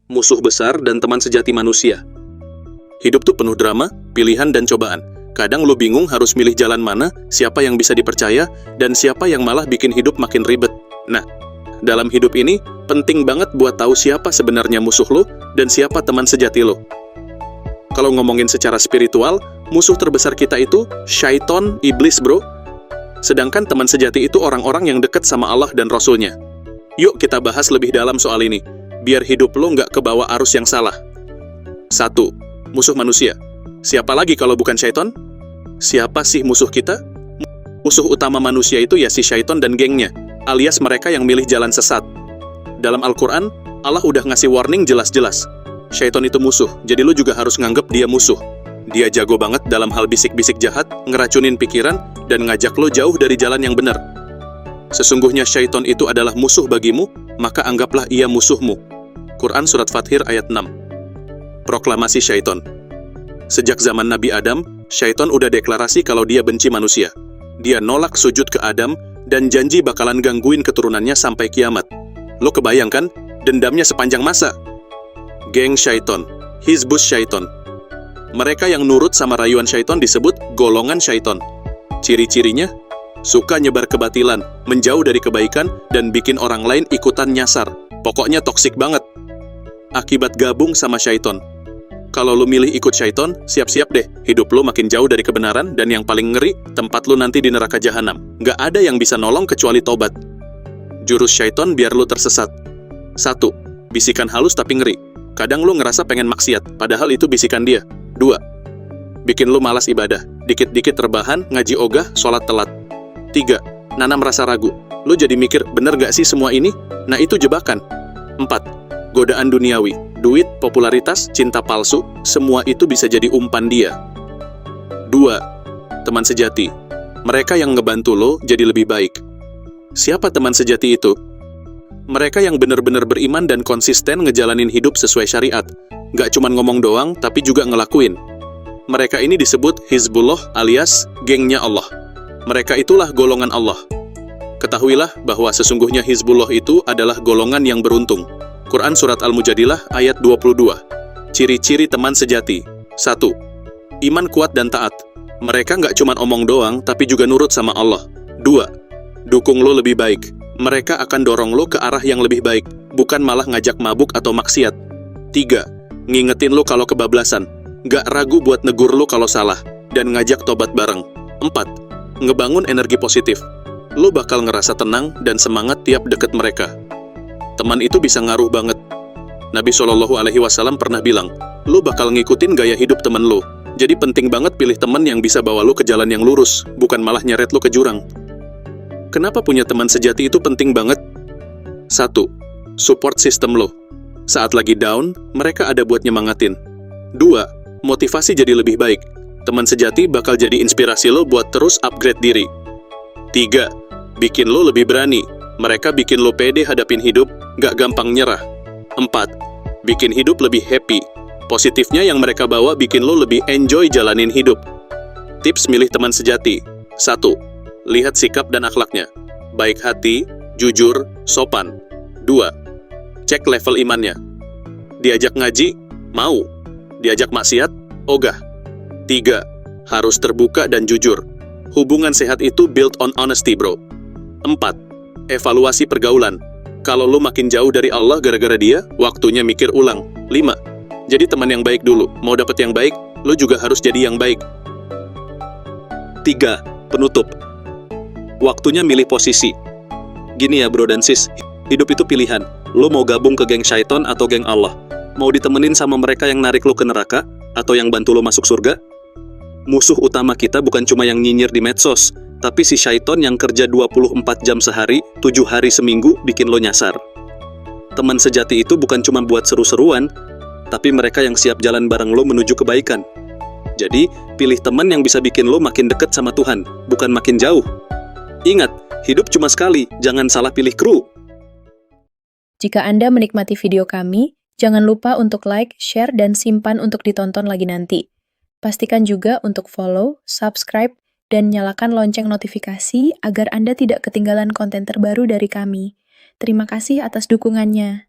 musuh besar dan teman sejati manusia. Hidup tuh penuh drama, pilihan dan cobaan. Kadang lo bingung harus milih jalan mana, siapa yang bisa dipercaya, dan siapa yang malah bikin hidup makin ribet. Nah, dalam hidup ini, penting banget buat tahu siapa sebenarnya musuh lo, dan siapa teman sejati lo. Kalau ngomongin secara spiritual, musuh terbesar kita itu syaiton, iblis bro. Sedangkan teman sejati itu orang-orang yang dekat sama Allah dan Rasul-Nya. Yuk kita bahas lebih dalam soal ini, biar hidup lo nggak kebawa arus yang salah. 1. Musuh manusia. Siapa lagi kalau bukan syaiton? Siapa sih musuh kita? Musuh utama manusia itu ya si syaiton dan gengnya, alias mereka yang milih jalan sesat. Dalam Al-Quran, Allah udah ngasih warning jelas-jelas. Syaiton itu musuh, jadi lo juga harus nganggep dia musuh. Dia jago banget dalam hal bisik-bisik jahat, ngeracunin pikiran, dan ngajak lo jauh dari jalan yang benar. Sesungguhnya syaiton itu adalah musuh bagimu, maka anggaplah ia musuhmu. Quran Surat Fathir ayat 6. Proklamasi syaiton. Sejak zaman Nabi Adam, syaiton udah deklarasi kalau dia benci manusia. Dia nolak sujud ke Adam, dan janji bakalan gangguin keturunannya sampai kiamat. Lo kebayang kan? Dendamnya sepanjang masa. Geng syaiton, Hizbus syaiton. Mereka yang nurut sama rayuan syaiton disebut golongan syaiton. Ciri-cirinya, suka nyebar kebatilan, menjauh dari kebaikan, dan bikin orang lain ikutan nyasar. Pokoknya toksik banget. Akibat gabung sama syaiton. Kalau lo milih ikut syaiton, siap-siap deh, hidup lo makin jauh dari kebenaran, dan yang paling ngeri, tempat lo nanti di neraka jahanam. Nggak ada yang bisa nolong kecuali tobat. Jurus syaiton biar lo tersesat. 1. Bisikan halus tapi ngeri. Kadang lo ngerasa pengen maksiat, padahal itu bisikan dia. 2. Bikin lo malas ibadah, dikit-dikit rebahan, ngaji ogah, sholat telat. 3. Nanam rasa ragu. Lo jadi mikir, bener gak sih semua ini? Nah itu jebakan. 4. Godaan duniawi, duit, popularitas, cinta palsu, semua itu bisa jadi umpan dia. 2. Teman sejati. Mereka yang ngebantu lo jadi lebih baik. Siapa teman sejati itu? Mereka yang benar-benar beriman dan konsisten ngejalanin hidup sesuai syariat. Gak cuman ngomong doang, tapi juga ngelakuin. Mereka ini disebut Hizbullah alias gengnya Allah. Mereka itulah golongan Allah. Ketahuilah bahwa sesungguhnya Hizbullah itu adalah golongan yang beruntung. Quran Surat Al-Mujadilah ayat 22. Ciri-ciri teman sejati. 1. Iman kuat dan taat. Mereka nggak cuma omong doang, tapi juga nurut sama Allah. 2. Dukung lo lebih baik. Mereka akan dorong lo ke arah yang lebih baik, bukan malah ngajak mabuk atau maksiat. 3. Ngingetin lo kalau kebablasan. Nggak ragu buat negur lo kalau salah, dan ngajak tobat bareng. 4. Ngebangun energi positif. Lo bakal ngerasa tenang dan semangat tiap deket mereka. Teman itu bisa ngaruh banget. Nabi SAW pernah bilang, lo bakal ngikutin gaya hidup temen lo. Jadi penting banget pilih teman yang bisa bawa lo ke jalan yang lurus, bukan malah nyeret lo ke jurang. Kenapa punya teman sejati itu penting banget? 1. Support system lo. Saat lagi down, mereka ada buat nyemangatin. 2. Motivasi jadi lebih baik. Teman sejati bakal jadi inspirasi lo buat terus upgrade diri. 3. Bikin lo lebih berani. Mereka bikin lo pede hadapin hidup, gak gampang nyerah. 4. Bikin hidup lebih happy. Positifnya yang mereka bawa bikin lo lebih enjoy jalanin hidup. Tips milih teman sejati. 1. Lihat sikap dan akhlaknya. Baik hati, jujur, sopan. 2. Cek level imannya. Diajak ngaji, mau. Diajak maksiat, ogah. 3. Harus terbuka dan jujur. Hubungan sehat itu built on honesty, bro. 4. Evaluasi pergaulan. Kalau lo makin jauh dari Allah gara-gara dia, waktunya mikir ulang. 5. Jadi teman yang baik dulu. Mau dapet yang baik, lo juga harus jadi yang baik. 3. Penutup. Waktunya milih posisi. Gini ya bro dan sis, hidup itu pilihan. Lo mau gabung ke geng syaiton atau geng Allah? Mau ditemenin sama mereka yang narik lo ke neraka, atau yang bantu lo masuk surga? Musuh utama kita bukan cuma yang nyinyir di medsos, tapi si syaiton yang kerja 24 jam sehari, 7 hari seminggu bikin lo nyasar. Teman sejati itu bukan cuma buat seru-seruan, tapi mereka yang siap jalan bareng lo menuju kebaikan. Jadi, pilih teman yang bisa bikin lo makin dekat sama Tuhan, bukan makin jauh. Ingat, hidup cuma sekali, jangan salah pilih kru. Jika Anda menikmati video kami, jangan lupa untuk like, share, dan simpan untuk ditonton lagi nanti. Pastikan juga untuk follow, subscribe, dan nyalakan lonceng notifikasi agar Anda tidak ketinggalan konten terbaru dari kami. Terima kasih atas dukungannya.